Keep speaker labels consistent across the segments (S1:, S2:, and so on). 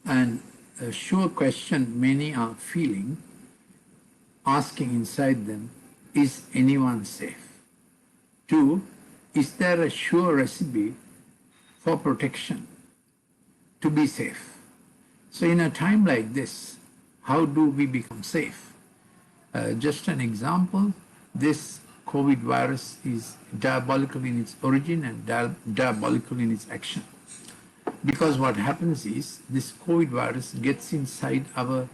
S1: And a sure question many are feeling, asking inside them, is anyone safe? 2, is there a sure recipe for protection to be safe? So in a time like this, how do we become safe? Just an example, this COVID virus is diabolical in its origin and diabolical in its action. Because what happens is this COVID virus gets inside our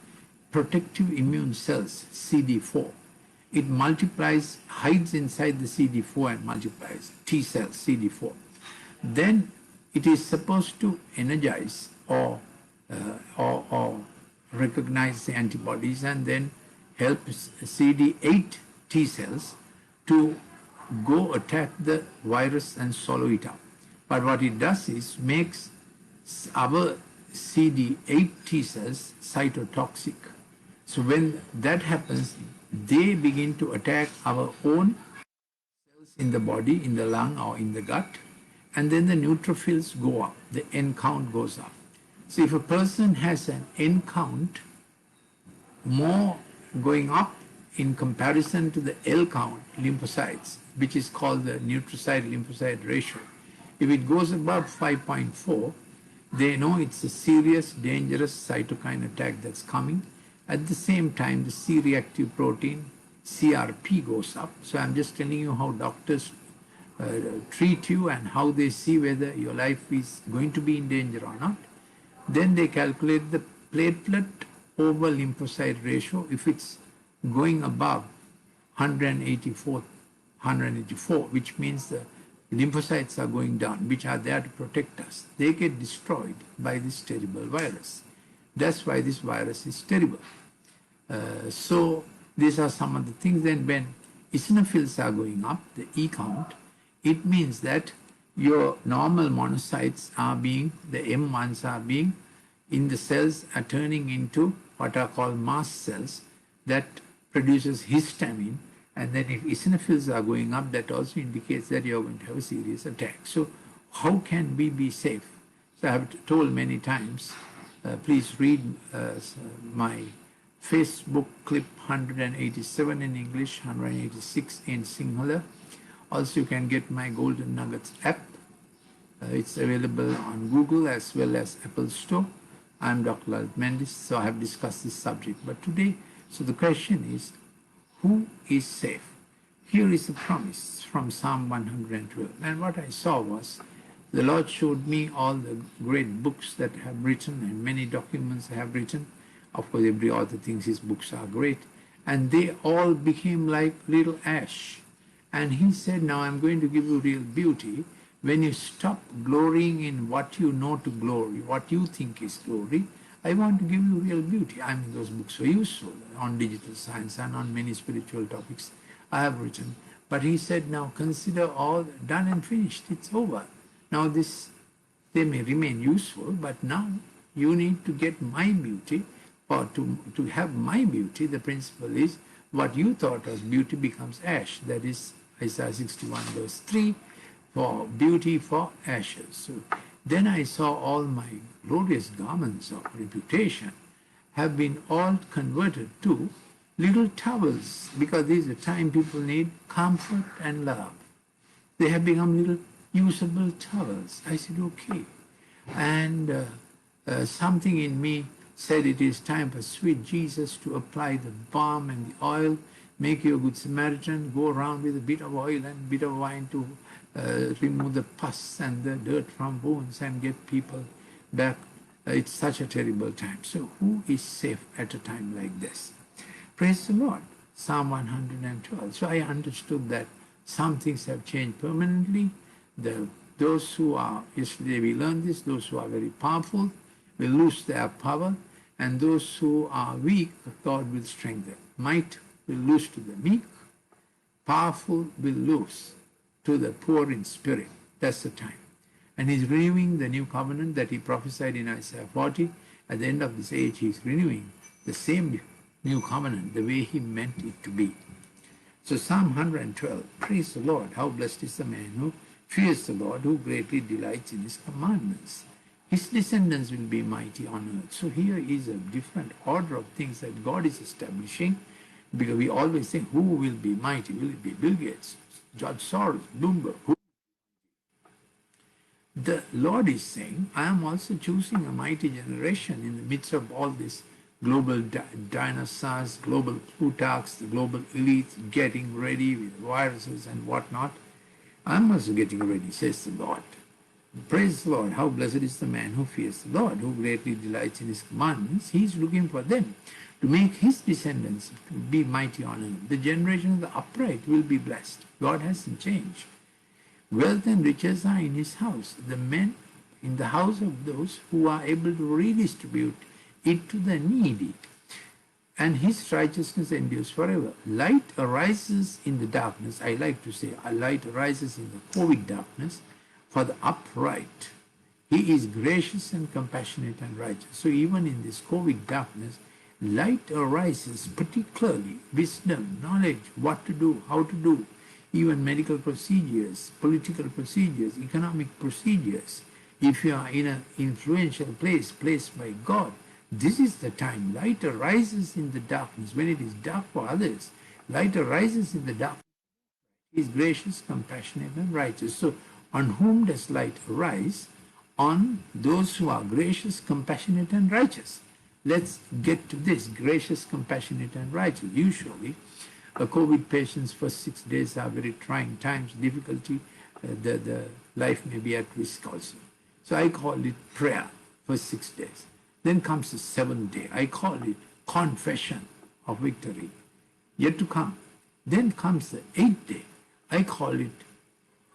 S1: protective immune cells, CD4. It multiplies, hides inside the CD4 and multiplies, T cells, CD4. Then it is supposed to energize or recognize the antibodies and then help CD8 T cells to go attack the virus and swallow it up. But what it does is makes our CD8 T cells cytotoxic. So when that happens, they begin to attack our own cells in the body, in the lung or in the gut, and then the neutrophils go up, the N count goes up. So if a person has an N count more going up in comparison to the L count lymphocytes, which is called the neutrocyte-lymphocyte ratio, if it goes above 5.4, they know it's a serious, dangerous cytokine attack that's coming. At the same time, the C-reactive protein, CRP, goes up. So I'm just telling you how doctors treat you and how they see whether your life is going to be in danger or not. Then they calculate the platelet over lymphocyte ratio. If it's going above 184, which means the lymphocytes are going down, which are there to protect us, they get destroyed by this terrible virus. That's why this virus is terrible. So these are some of the things. Then when eosinophils are going up, the E count, it means that your normal monocytes are being, the M1s are being, in the cells are turning into what are called mast cells that produces histamine. And then if eosinophils are going up, that also indicates that you're going to have a serious attack. So how can we be safe? So I have told many times, please read my Facebook clip 187 in English, 186 in Sinhala. Also you can get my Golden Nuggets app. It's available on Google as well as Apple Store. I'm Dr. Lalith Mendis, so I have discussed this subject. But today, so the question is, who is safe? Here is a promise from Psalm 112. And what I saw was, the Lord showed me all the great books that have written and many documents have written. Of course, every author thinks his books are great. And they all became like little ash. And he said, now I'm going to give you real beauty. When you stop glorying in what you know to glory, what you think is glory, I want to give you real beauty. I mean, those books are useful on digital science and on many spiritual topics I have written. But he said, now consider all done and finished. It's over. Now this, they may remain useful, but now you need to get my beauty. Or to have my beauty, the principle is what you thought was beauty becomes ash. That is Isaiah 61 verse 3, for beauty for ashes. So then I saw all my glorious garments of reputation have been all converted to little towels, because this is a time people need comfort and love. They have become little usable towels. I said, okay. And something in me said it is time for sweet Jesus to apply the balm and the oil, make you a good Samaritan, go around with a bit of oil and a bit of wine to remove the pus and the dirt from wounds and get people back. It's such a terrible time. So who is safe at a time like this? Praise the Lord. Psalm 112. So I understood that some things have changed permanently. Those who are, yesterday we learned this, those who are very powerful will lose their power, and those who are weak, God will strengthen. Might will lose to the meek, powerful will lose to the poor in spirit. That's the time. And he's renewing the new covenant that he prophesied in Isaiah 40. At the end of this age, he's renewing the same new covenant, the way he meant it to be. So Psalm 112, praise the Lord. How blessed is the man who fears the Lord, who greatly delights in his commandments. his descendants will be mighty on earth. So here is a different order of things that God is establishing, because we always think, who will be mighty? Will it be Bill Gates, George Soros, Bloomberg? Who? The Lord is saying, I am also choosing a mighty generation in the midst of all this global dinosaurs, global Plutarchs, the global elite getting ready with viruses and whatnot. I'm also getting ready, says the Lord. Praise the Lord. How blessed is the man who fears the Lord, who greatly delights in his commandments. He is looking for them to make his descendants to be mighty on earth. The generation of the upright will be blessed. God hasn't changed. Wealth and riches are in his house. The men in the house of those who are able to redistribute it to the needy. And his righteousness endures forever. Light arises in the darkness. I like to say, a light arises in the COVID darkness for the upright. He is gracious and compassionate and righteous. So even in this COVID darkness, light arises particularly. Wisdom, knowledge, what to do, how to do. Even medical procedures, political procedures, economic procedures. If you are in an influential place, placed by God, this is the time. Light arises in the darkness. When it is dark for others, light arises in the darkness. He is gracious, compassionate, and righteous. So, on whom does light arise? On those who are gracious, compassionate, and righteous. Let's get to this. Gracious, compassionate, and righteous. Usually, a COVID patient's first 6 days are very trying times, difficulty. The life may be at risk also. So I call it prayer for 6 days. Then comes the 7th day. I call it confession of victory, yet to come. Then comes the 8th day. I call it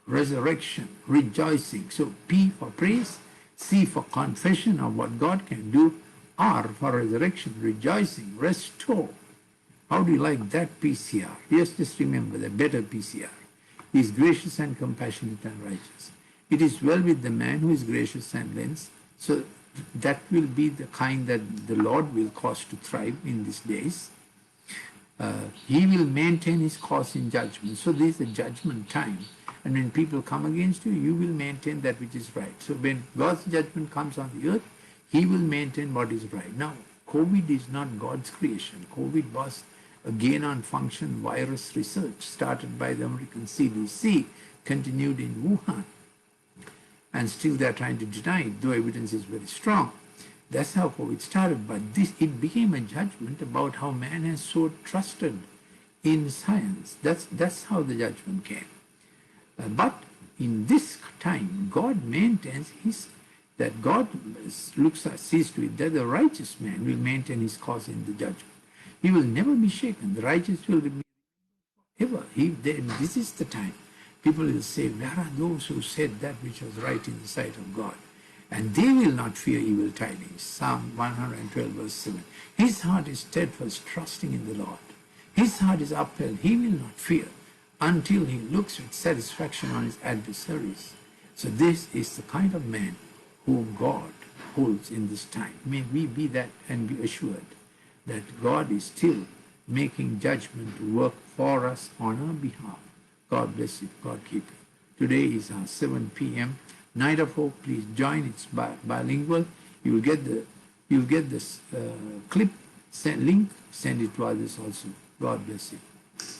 S1: resurrection, rejoicing. So P for praise, C for confession of what God can do, R for resurrection, rejoicing, restore. How do you like that PCR? Yes, just remember the better PCR. He is gracious and compassionate and righteous. It is well with the man who is gracious and lends. So that will be the kind that the Lord will cause to thrive in these days. He will maintain his cause in judgment. So this is a judgment time. And when people come against you, you will maintain that which is right. So when God's judgment comes on the earth, he will maintain what is right. Now, COVID is not God's creation. COVID was a gain-on-function virus research started by the American CDC, continued in Wuhan. And still they're trying to deny it, though evidence is very strong. That's how COVID started. But it became a judgment about how man has so trusted in science. That's how the judgment came. But in this time, God maintains that God sees to it that the righteous man will maintain his cause in the judgment. He will never be shaken. The righteous will be ever. This is the time. People will say, where are those who said that which was right in the sight of God? And they will not fear evil tidings. Psalm 112 verse 7. His heart is steadfast, trusting in the Lord. His heart is upheld. He will not fear until he looks with satisfaction on his adversaries. So this is the kind of man whom God holds in this time. May we be that and be assured that God is still making judgment to work for us on our behalf. God bless you. God keep you. Today is our 7 p.m. Night of Hope. Please join. It's bilingual. You'll get this clip, link. Send it to others also. God bless you.